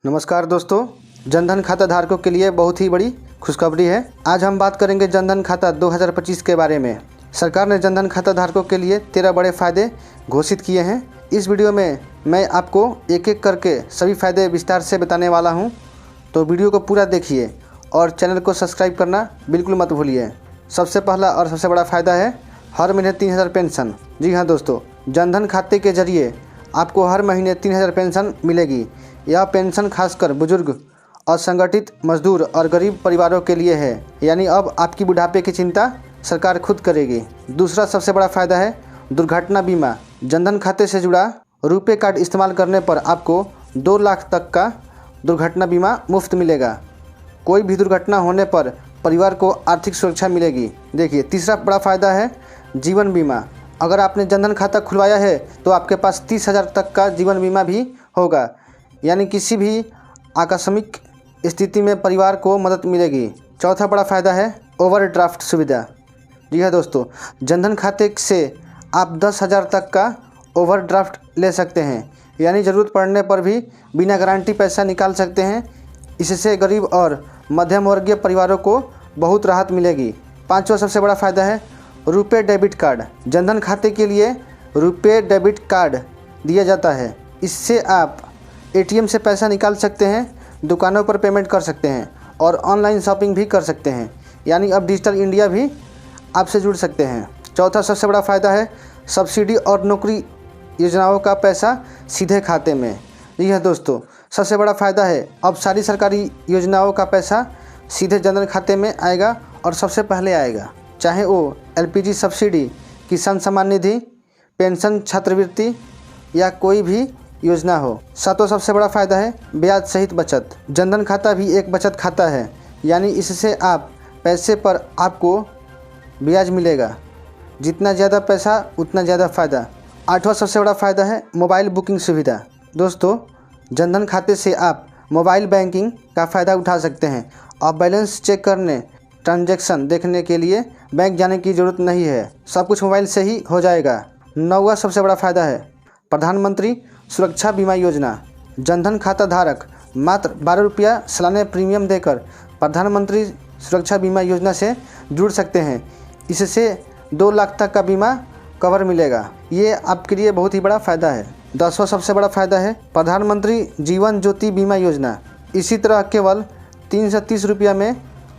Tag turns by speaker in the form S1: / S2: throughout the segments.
S1: नमस्कार दोस्तों, जनधन खाता धारकों के लिए बहुत ही बड़ी खुशखबरी है। आज हम बात करेंगे जनधन खाता 2025 के बारे में। सरकार ने जनधन खाता धारकों के लिए 13 बड़े फ़ायदे घोषित किए हैं। इस वीडियो में मैं आपको एक एक करके सभी फ़ायदे विस्तार से बताने वाला हूं, तो वीडियो को पूरा देखिए और चैनल को सब्सक्राइब करना बिल्कुल मत भूलिए। सबसे पहला और सबसे बड़ा फ़ायदा है हर महीने 3000 पेंशन। जी हाँ दोस्तों, जनधन खाते के जरिए आपको हर महीने 3000 पेंशन मिलेगी। यह पेंशन खासकर बुजुर्ग, असंगठित मजदूर और गरीब परिवारों के लिए है, यानी अब आपकी बुढ़ापे की चिंता सरकार खुद करेगी। दूसरा सबसे बड़ा फ़ायदा है दुर्घटना बीमा। जनधन खाते से जुड़ा रुपे कार्ड इस्तेमाल करने पर आपको 2 लाख तक का दुर्घटना बीमा मुफ्त मिलेगा। कोई भी दुर्घटना होने पर परिवार को आर्थिक सुरक्षा मिलेगी। देखिए, तीसरा बड़ा फ़ायदा है जीवन बीमा। अगर आपने जनधन खाता खुलवाया है तो आपके पास 30,000 तक का जीवन बीमा भी होगा, यानी किसी भी आकस्मिक स्थिति में परिवार को मदद मिलेगी। चौथा बड़ा फ़ायदा है ओवरड्राफ्ट सुविधा। जी हाँ दोस्तों, जनधन खाते से आप 10,000 तक का ओवरड्राफ्ट ले सकते हैं, यानी ज़रूरत पड़ने पर भी बिना गारंटी पैसा निकाल सकते हैं। इससे गरीब और मध्यम वर्गीय परिवारों को बहुत राहत मिलेगी। पांचवा सबसे बड़ा फ़ायदा है रुपे डेबिट कार्ड। जनधन खाते के लिए रुपे डेबिट कार्ड दिया जाता है। इससे आप एटीएम से पैसा निकाल सकते हैं, दुकानों पर पेमेंट कर सकते हैं और ऑनलाइन शॉपिंग भी कर सकते हैं, यानी अब डिजिटल इंडिया भी आपसे जुड़ सकते हैं। चौथा सबसे बड़ा फ़ायदा है सब्सिडी और नौकरी योजनाओं का पैसा सीधे खाते में। जी हाँ दोस्तों, सबसे बड़ा फ़ायदा है अब सारी सरकारी योजनाओं का पैसा सीधे जनधन खाते में आएगा और सबसे पहले आएगा, चाहे वो एलपीजी सब्सिडी, किसान सम्मान निधि, पेंशन, छात्रवृत्ति या कोई भी योजना हो। सातवां सबसे बड़ा फ़ायदा है ब्याज सहित बचत। जनधन खाता भी एक बचत खाता है, यानी इससे आप पैसे पर आपको ब्याज मिलेगा। जितना ज़्यादा पैसा उतना ज़्यादा फ़ायदा। आठवां सबसे बड़ा फ़ायदा है मोबाइल बुकिंग सुविधा। दोस्तों, जनधन खाते से आप मोबाइल बैंकिंग का फ़ायदा उठा सकते हैं। आप बैलेंस चेक करने, ट्रांजैक्शन देखने के लिए बैंक जाने की ज़रूरत नहीं है, सब कुछ मोबाइल से ही हो जाएगा। नौवां सबसे बड़ा फ़ायदा है प्रधानमंत्री सुरक्षा बीमा योजना। जनधन खाता धारक मात्र 12 रुपया सालाना प्रीमियम देकर प्रधानमंत्री सुरक्षा बीमा योजना से जुड़ सकते हैं। इससे 2 लाख तक का बीमा कवर मिलेगा। ये आपके लिए बहुत ही बड़ा फ़ायदा है। 10वां सबसे बड़ा फ़ायदा है प्रधानमंत्री जीवन ज्योति बीमा योजना। इसी तरह केवल 330 रुपया में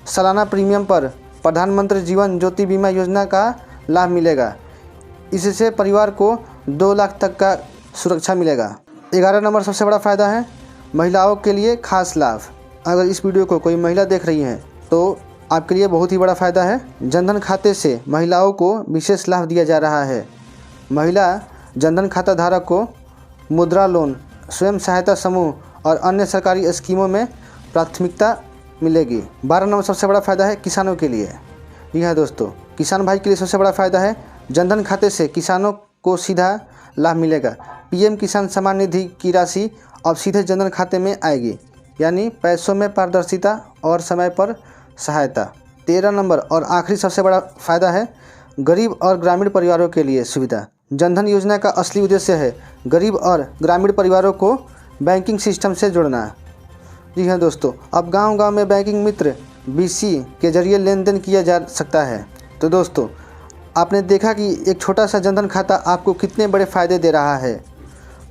S1: सालाना प्रीमियम पर प्रधानमंत्री जीवन ज्योति बीमा योजना का लाभ मिलेगा। इससे परिवार को 2 लाख तक का सुरक्षा मिलेगा। 11 नंबर सबसे बड़ा फ़ायदा है महिलाओं के लिए खास लाभ। अगर इस वीडियो को कोई महिला देख रही हैं तो आपके लिए बहुत ही बड़ा फ़ायदा है। जनधन खाते से महिलाओं को विशेष लाभ दिया जा रहा है। महिला जनधन खाता धारक को मुद्रा लोन, स्वयं सहायता समूह और अन्य सरकारी स्कीमों में प्राथमिकता मिलेगी। 12 नंबर सबसे बड़ा फ़ायदा है किसानों के लिए। जी हाँ दोस्तों, किसान भाई के लिए सबसे बड़ा फ़ायदा है जनधन खाते से किसानों को सीधा लाभ मिलेगा। पीएम किसान सम्मान निधि की राशि अब सीधे जनधन खाते में आएगी, यानी पैसों में पारदर्शिता और समय पर सहायता। 13 नंबर और आखिरी सबसे बड़ा फ़ायदा है गरीब और ग्रामीण परिवारों के लिए सुविधा। जनधन योजना का असली उद्देश्य है गरीब और ग्रामीण परिवारों को बैंकिंग सिस्टम से जोड़ना। जी हाँ दोस्तों, अब गांव-गांव में बैंकिंग मित्र बीसी के जरिए लेन देन किया जा सकता है। तो दोस्तों, आपने देखा कि एक छोटा सा जनधन खाता आपको कितने बड़े फ़ायदे दे रहा है।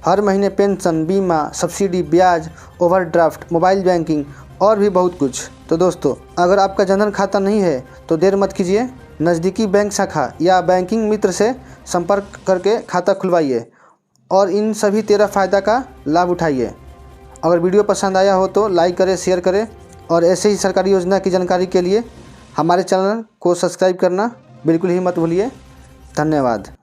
S1: हर महीने पेंशन, बीमा, सब्सिडी, ब्याज, ओवरड्राफ्ट, मोबाइल बैंकिंग और भी बहुत कुछ। तो दोस्तों, अगर आपका जनधन खाता नहीं है तो देर मत कीजिए, नज़दीकी बैंक शाखा या बैंकिंग मित्र से संपर्क करके खाता खुलवाइए और इन सभी 13 फ़ायदा का लाभ उठाइए। अगर वीडियो पसंद आया हो तो लाइक करें, शेयर करें और ऐसे ही सरकारी योजना की जानकारी के लिए हमारे चैनल को सब्सक्राइब करना बिल्कुल ही मत भूलिए। धन्यवाद।